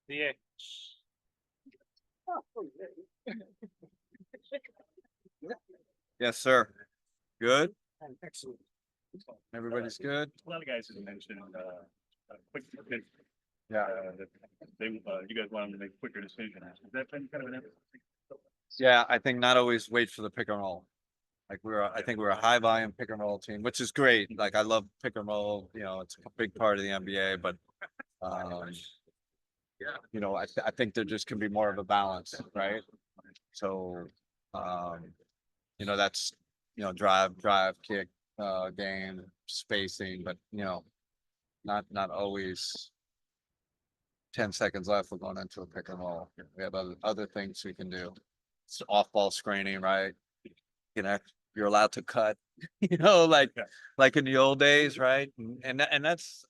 Yeah. Yes, sir. Good. Excellent. Everybody's good. A lot of guys have mentioned quick. Yeah. That they you guys want them to make quicker decisions. Has that been kind of an emphasis? Yeah, I think not always wait for the pick and roll. Like I think we're a high volume pick and roll team, which is great. Like I love pick and roll. You know, it's a big part of the NBA. But you know, I think there just can be more of a balance, right? So, um, you know, that's drive, kick, game, spacing, but not always 10 seconds left. We're going into a pick and roll. We have other things we can do. It's off ball screening, right? You know, you're allowed to cut, like in the old days, right? And that's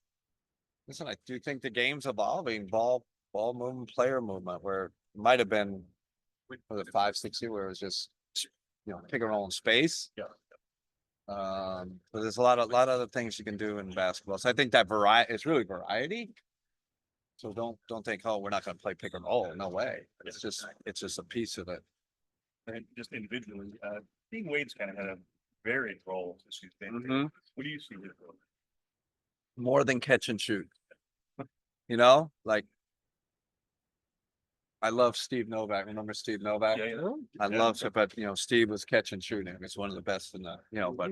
listen, I do think the game's evolving, ball movement, player movement, where it might have been was it 5, 6 years where it was just pick and roll in space. Yeah. But there's a lot of other things you can do in basketball. So I think that variety it's really variety. So don't think, oh, we're not going to play pick and roll. No way. It's just a piece of it. And just individually, Dean Wade's kind of had a varied role this season. Mhm. What do you see his role? More than catch and shoot. Like I love Steve Novak. Remember Steve Novak? Yeah. I love it, but Steve was catch and shooting. He's one of the best in the, but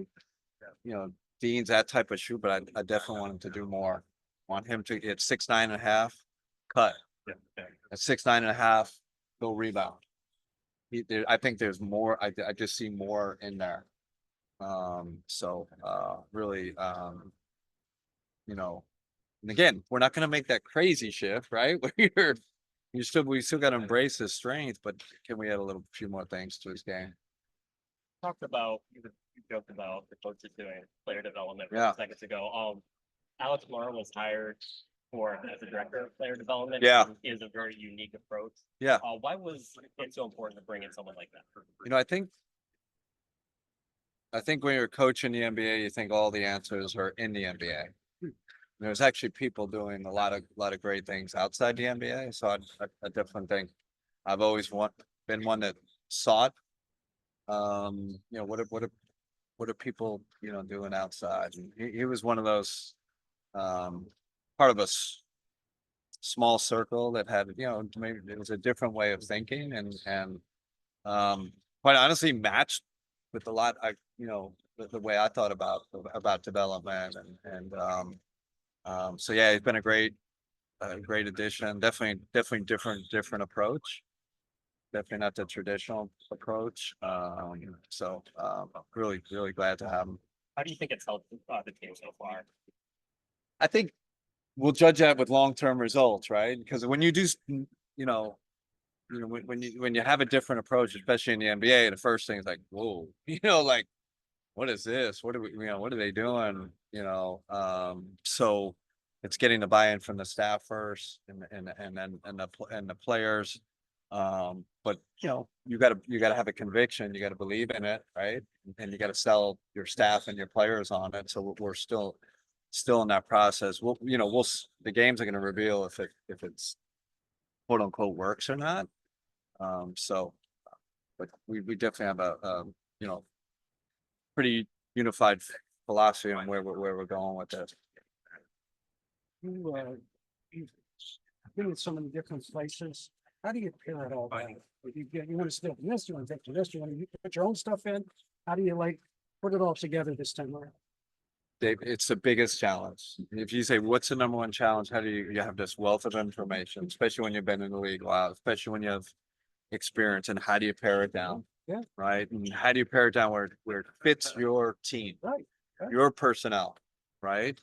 Dean's that type of shoot, but I definitely want him to do more. Want him to get 6'9.5", cut. Yeah. At 6'9.5", go rebound. I think there's more. I just see more in there. So really, and again, we're not going to make that crazy shift, right? We still got to embrace his strength, but can we add a few more things to his game? Talked about you joked about the coaches doing player development Yeah. seconds ago. Alex Morrow was hired as a director of player development. Yeah. He has a very unique approach. Yeah. Why was it so important to bring in someone like that? I think when you're coaching the NBA, you think all the answers are in the NBA. There's actually people doing a lot of great things outside the NBA. So I definitely think I've always been one that sought, what are people, doing outside? And he was one of those, part of a small circle that had, maybe it was a different way of thinking and quite honestly matched with a lot, the way I thought about development so yeah, it's been a great addition. Definitely different approach. Definitely not the traditional approach. Really glad to have him. How do you think it's helped the team so far? I think we'll judge that with long-term results, right? Because when you do, when you have a different approach, especially in the NBA, the first thing is like, whoa, like, what is this? What are they doing? So it's getting the buy-in from the staff first, and the players. But you gotta have a conviction. You gotta believe in it, right? And you gotta sell your staff and your players on it. So we're still in that process. The games are gonna reveal if it's quote unquote works or not. But we definitely have a pretty unified philosophy on where we're going with this. You've been in so many different places. How do you pair it all together? You want to steal from this, you want to take from this, you want to put your own stuff in? How do you put it all together this time around? Dave, it's the biggest challenge. If you say, what's the number one challenge? How do you have this wealth of information, especially when you've been in the league a while, especially when you have experience, and how do you pare it down? Yeah. Right. And how do you pare it down where it fits your team, Right. your personnel, right?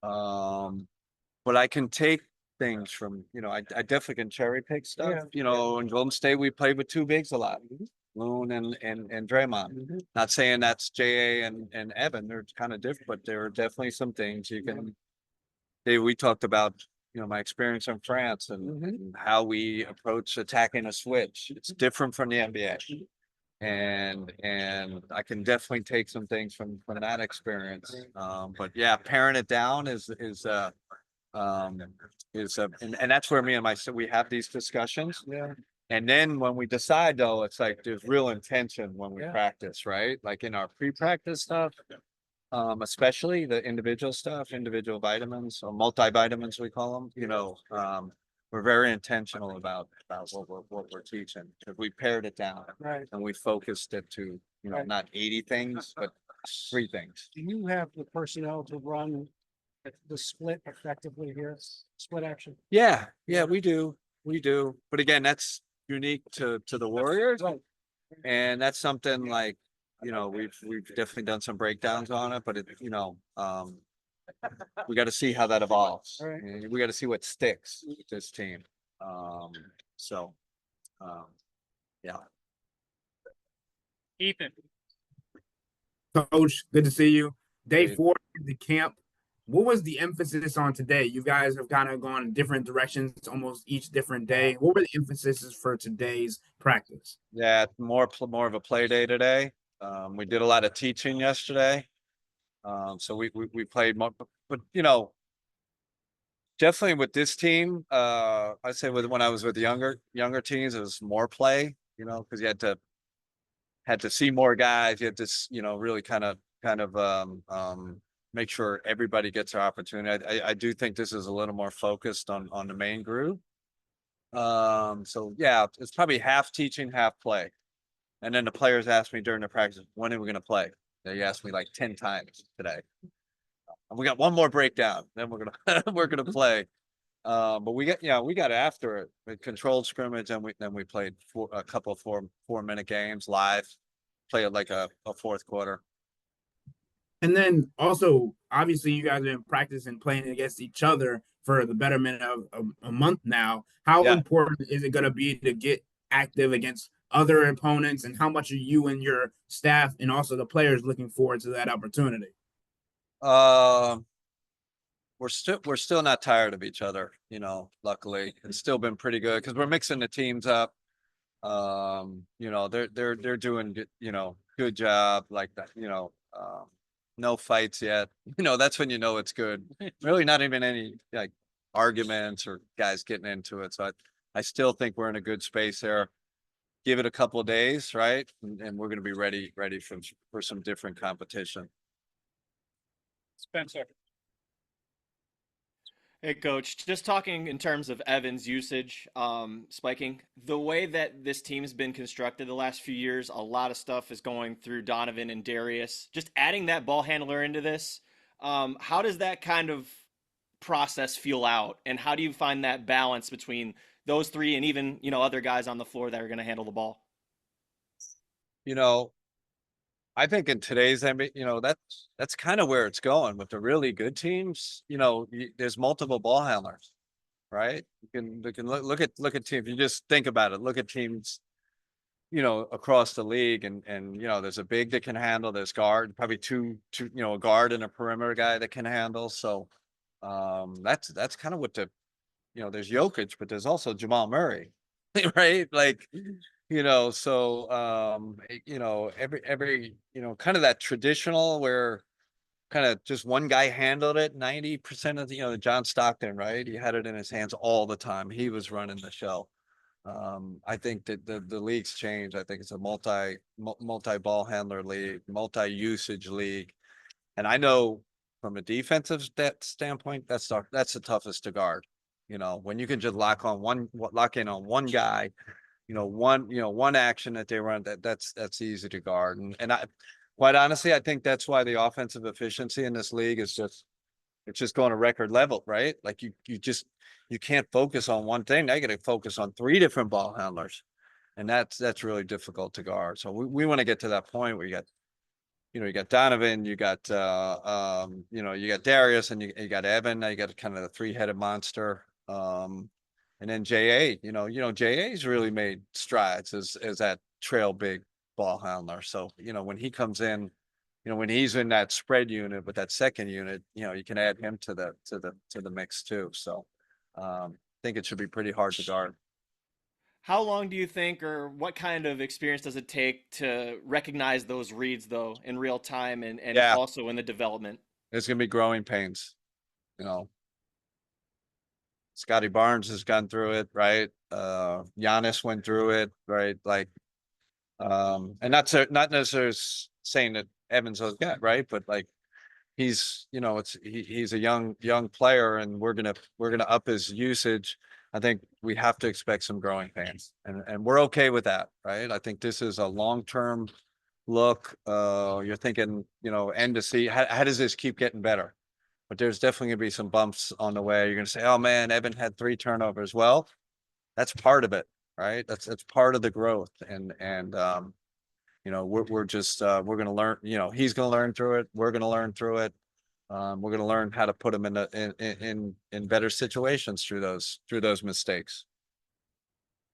But I can take things from, I definitely can cherry pick stuff. Yeah. In Golden State, we played with two bigs a lot, Loon and Draymond. Mhm. Not saying that's JA and Evan, they're kind of different, but there are definitely some things you can. We talked about, my experience in France and how we approach attacking a switch. It's different from the NBA. And I can definitely take some things from that experience. But yeah, paring it down is is, and that's where me and we have these discussions. Yeah. And then when we decide though, it's like there's real intention when we Yeah. practice, right? Like in our pre-practice stuff, especially the individual stuff, individual vitamins or multivitamins, we call them, we're very intentional about what we're teaching. If we pared it down Right. and we focused it to, Right. not 80 things, but 3 things. Do you have the personnel to run the split effectively here? Split action? Yeah, we do. We do. But again, that's unique to the Warriors. Right. And that's something like, we've definitely done some breakdowns on it, but we got to see how that evolves. All right. And we got to see what sticks with this team. So, yeah. Ethan. Coach, good to see you. Day Great. 4 of the camp. What was the emphasis on today? You guys have kind of gone in different directions almost each different day. What were the emphases for today's practice? Yeah, more of a play day today. We did a lot of teaching yesterday. So we played more, but definitely with this team, I'd say when I was with younger teams, it was more play, because you had to see more guys. You had to, really kind of make sure everybody gets their opportunity. I do think this is a little more focused on the main group. So yeah, it's probably half teaching, half play. And then the players asked me during the practice, when are we going to play? They asked me like 10 times today. And we got one more breakdown, then we're gonna play. But we got after it with controlled scrimmage, and we played a couple of 4-minute games live, play it like a 4th quarter. And then also, obviously, you guys have been practicing playing against each other for the betterment of a month now. How Yeah. important is it going to be to get active against other opponents, and how much are you and your staff and also the players looking forward to that opportunity? We're still not tired of each other, luckily. It's still been pretty good because we're mixing the teams up. They're doing good, good job like that, no fights yet. That's when it's good. Really not even any like arguments or guys getting into it. So I still think we're in a good space there. Give it a couple of days, right? And we're gonna be ready for some different competition. Spencer. Hey, Coach, just talking in terms of Evan's usage, spiking, the way that this team's been constructed the last few years, a lot of stuff is going through Donovan and Darius. Just adding that ball handler into this, how does that kind of process feel out? And how do you find that balance between those 3 and even, other guys on the floor that are going to handle the ball? I think in today's NBA, that's kind of where it's going with the really good teams. There's multiple ball handlers, right? You can look at teams. You just think about it. Look at teams, across the league, and there's a big that can handle. There's guard, probably two, a guard and a perimeter guy that can handle. So, that's kind of what there's Jokic, but there's also Jamal Murray, right? Like. So every kind of that traditional where kind of just one guy handled it 90% of the John Stockton, right? He had it in his hands all the time. He was running the show. I think that the league's changed. I think it's a multi ball handler league, multi-usage league. And I know from a defensive standpoint, that's the toughest to guard. When you can just lock in on one guy, one action that they run, that's easy to guard. And I, quite honestly, I think that's why the offensive efficiency in this league is it's just going to record level, right? Like you can't focus on one thing. Now you got to focus on 3 different ball handlers. And that's really difficult to guard. So we want to get to that point where you got Donovan, you got Darius, and you got Evan. Now you got kind of the 3-headed monster. And then JA, JA's really made strides as that trail big ball handler. So, when he comes in, when he's in that spread unit with that second unit, you can add him to the mix too. So, I think it should be pretty hard to guard. How long do you think, or what kind of experience does it take to recognize those reads though in real time and Yeah. also in the development? It's going to be growing pains, Scotty Barnes has gone through it, right? Giannis went through it, right? Like, and not necessarily saying that Evans will get, right? But like, he's, he's a young player, and we're gonna up his usage. I think we have to expect some growing pains, and we're okay with that, right? I think this is a long-term look. You're thinking, end to see, how does this keep getting better? But there's definitely gonna be some bumps on the way. You're gonna say, oh man, Evan had 3 turnovers. Well, that's part of it, right? That's part of the growth. We're just we're gonna learn, he's gonna learn through it, we're gonna learn through it. We're gonna learn how to put him in better situations through those mistakes.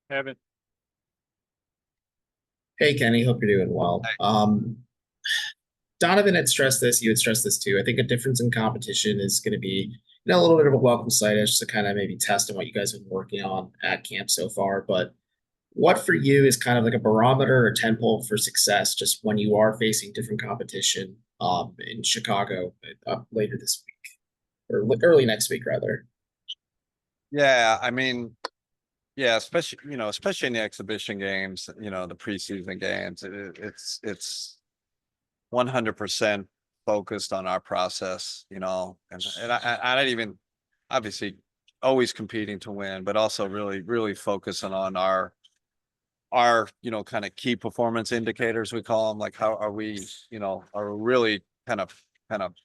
Evan, Hey Kenny, hope you're doing well. Donovan had stressed this, you had stressed this too. I think a difference in competition is going to be, a little bit of a welcome sight just to kind of maybe test on what you guys have been working on at camp so far. But what for you is kind of like a barometer or template for success, just when you are facing different competition in Chicago later this week or early next week, rather? Yeah, I mean, yeah, especially in the exhibition games, the preseason games, it's 100% focused on our process, and I don't even, obviously always competing to win, but also really focusing on our kind of key performance indicators, we call them. Like, how are we, are we really kind of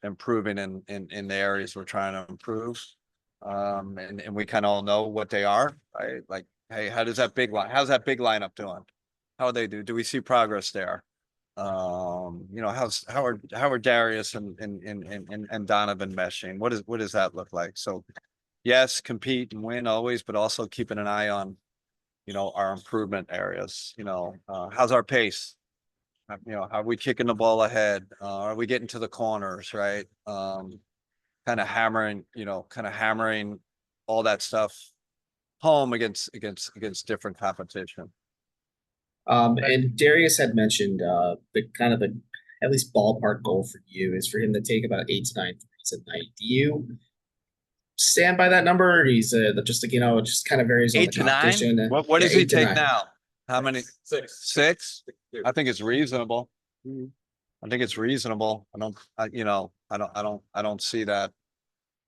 improving in the areas we're trying to improve. And we kind of all know what they are, right? Like, hey, how's that big lineup doing? How are they do? Do we see progress there? How are Darius and Donovan meshing? What does that look like? So yes, compete and win always, but also keeping an eye on, our improvement areas. How's our pace? Are we kicking the ball ahead? Are we getting to the corners, right? Kind of hammering all that stuff home against different competition. And Darius had mentioned the kind of the at least ballpark goal for you is for him to take about 8 to 9 threes a night. Do you stand by that number, or he's just like, it just kind of varies on 8 the to 9. competition? What Yeah, does he 8 to take 9. now? How many? Six. I think it's reasonable. I think it's reasonable. I don't see that.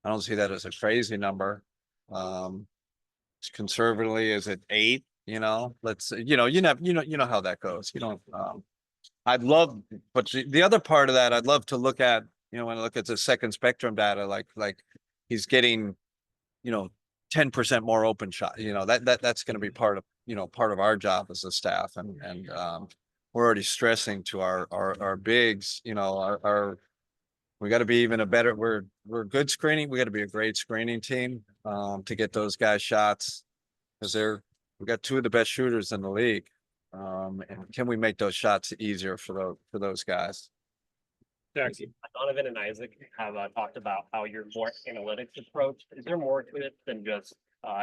I don't see that as a crazy number. Conservatively, is it 8? Let's, you know how that goes. I'd love, but the other part of that, I'd love to look at, when I look at the second spectrum data, like he's getting, 10% more open shot, that's going to be part of our job as a staff. And we're already stressing to our bigs, we got to be even a better, we're good screening. We got to be a great screening team, to get those guys shots, because we got 2 of the best shooters in the league. And can we make those shots easier for those guys? Donovan and Isaac have talked about how your more analytics approach. Is there more to it than just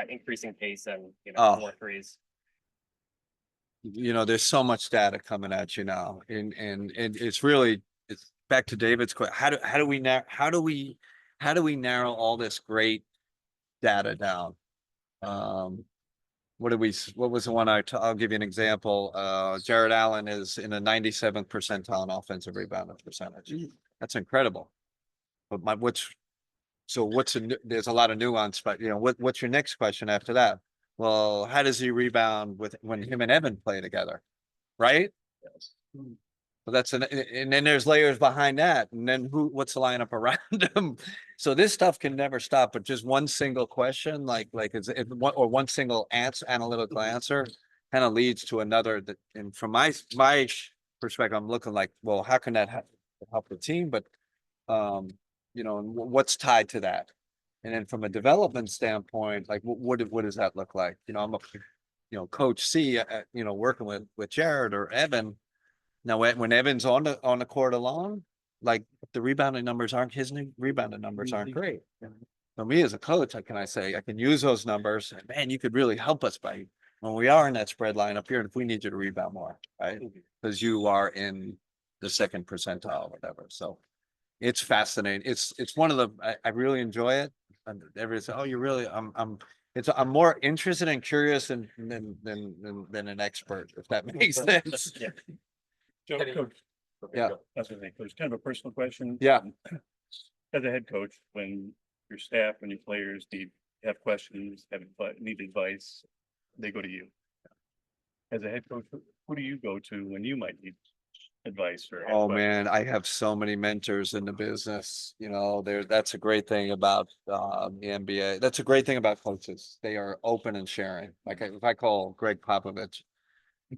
increasing pace and more threes? There's so much data coming at you now, and it's back to David's question. How do we narrow all this great data down? What was the one I'll give you an example. Jared Allen is in a 97th percentile in offensive rebounding percentage. That's incredible. But there's a lot of nuance, but what's your next question after that? Well, how does he rebound when him and Evan play together? Right? Yes. Well, and then there's layers behind that, and then what's the lineup around him? So this stuff can never stop. But just one single question, one single analytical answer, kind of leads to another. And from my perspective, I'm looking like, well, how can that help the team? But and what's tied to that? And then from a development standpoint, like what does that look like? I'm a coach C, working with Jared or Evan. Now, when Evan's on the court alone, like the rebounding numbers aren't great. For me as a coach, I can use those numbers. And man, you could really help us by when we are in that spread line up here, and if we need you to rebound more, right? Because you are in the second percentile, or whatever. So it's fascinating. It's one of I really enjoy it. And everybody says, "Oh, you really?" I'm more interested and curious than an expert, if that makes sense. Yeah. Joe, Kenny. Coach, Yeah. that's what I think, Coach, kind of a personal question. Yeah. As a head coach, when your staff, when your players have questions, need advice, they go to you. As a head coach, who do you go to when you might need advice or? have Oh questions? man, I have so many mentors in the business, that's a great thing about the NBA. That's a great thing about coaches. They are open and sharing. Like if I call Greg Popovich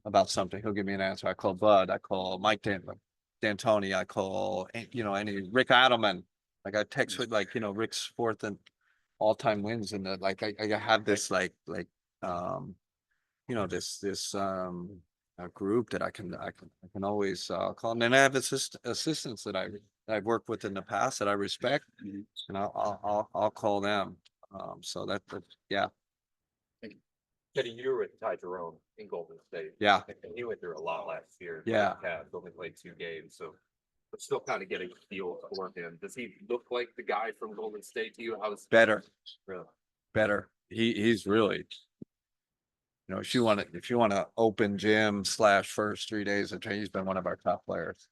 about something, he'll give me an answer. I call Bud, I call Mike D'Antoni, I call, any Rick Adelman. Like I text with Rick's fourth and all-time wins and I have this a group that I can always call. And then I have assistants that I've worked with in the past that I respect, and I'll call them. So yeah, Kenny, you were with Ty Jerome in Golden State. Yeah. And he went through a lot last year. Yeah. Cavs only played 2 games, so but still kind of getting a feel for him. Does he look like the guy from Golden State to you? How's better. really? Better. He's really, if you want to open gym / first 3 days of training, he's been one of our top players.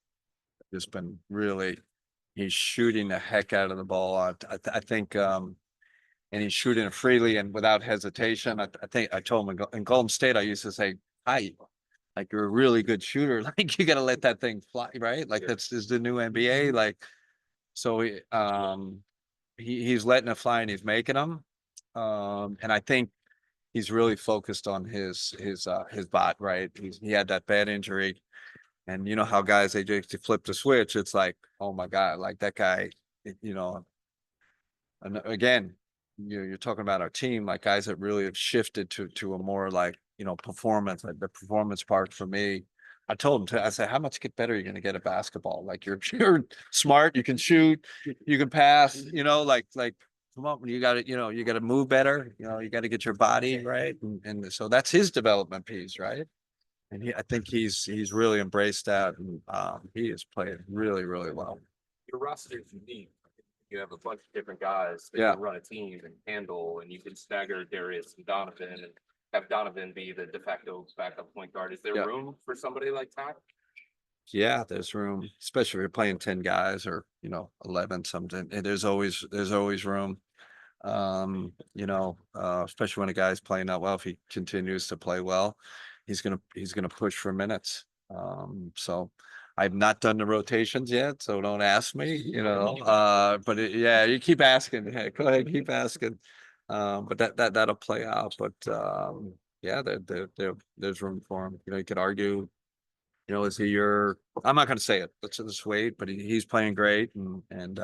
Just been really, he's shooting the heck out of the ball. I think, and he's shooting it freely and without hesitation. I think I told him in Golden State, I used to say, hi, like you're a really good shooter. Like you got to let that thing fly, right? Like that's is the new NBA. Like, so he's letting it fly and he's making them. And I think he's really focused on his bot, right? He had that bad injury. And you know how guys, they just flip the switch. It's like, oh my God, like that guy, and again, you're talking about our team, like guys that really have shifted to a more like, performance, like the performance part for me. I told him I said, how much better are you going to get at basketball? Like you're smart, you can shoot, you can pass, like come on, you got to, you got to move better, you got to get your body right. And so that's his development piece, right? And I think he's really embraced that, and he is playing really, really well. Your roster is unique. You have a bunch of different guys that Yeah. can run a team and handle, and you can stagger Darius and Donovan and have Donovan be the de facto backup point guard. Is there Yeah. room for somebody like that? Yeah, there's room, especially if you're playing 10 guys or 11 something. And there's always room. Especially when a guy's playing that well, if he continues to play well, he's gonna push for minutes. So I've not done the rotations yet, so don't ask me, but yeah, you keep asking. Yeah, go ahead, keep asking. But that'll play out. But yeah, there's room for him. You could argue, is he I'm not gonna say it. Let's just wait, but he's playing great and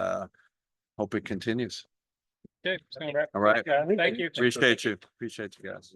hope it continues. Okay. All right. Thank you. Appreciate you guys.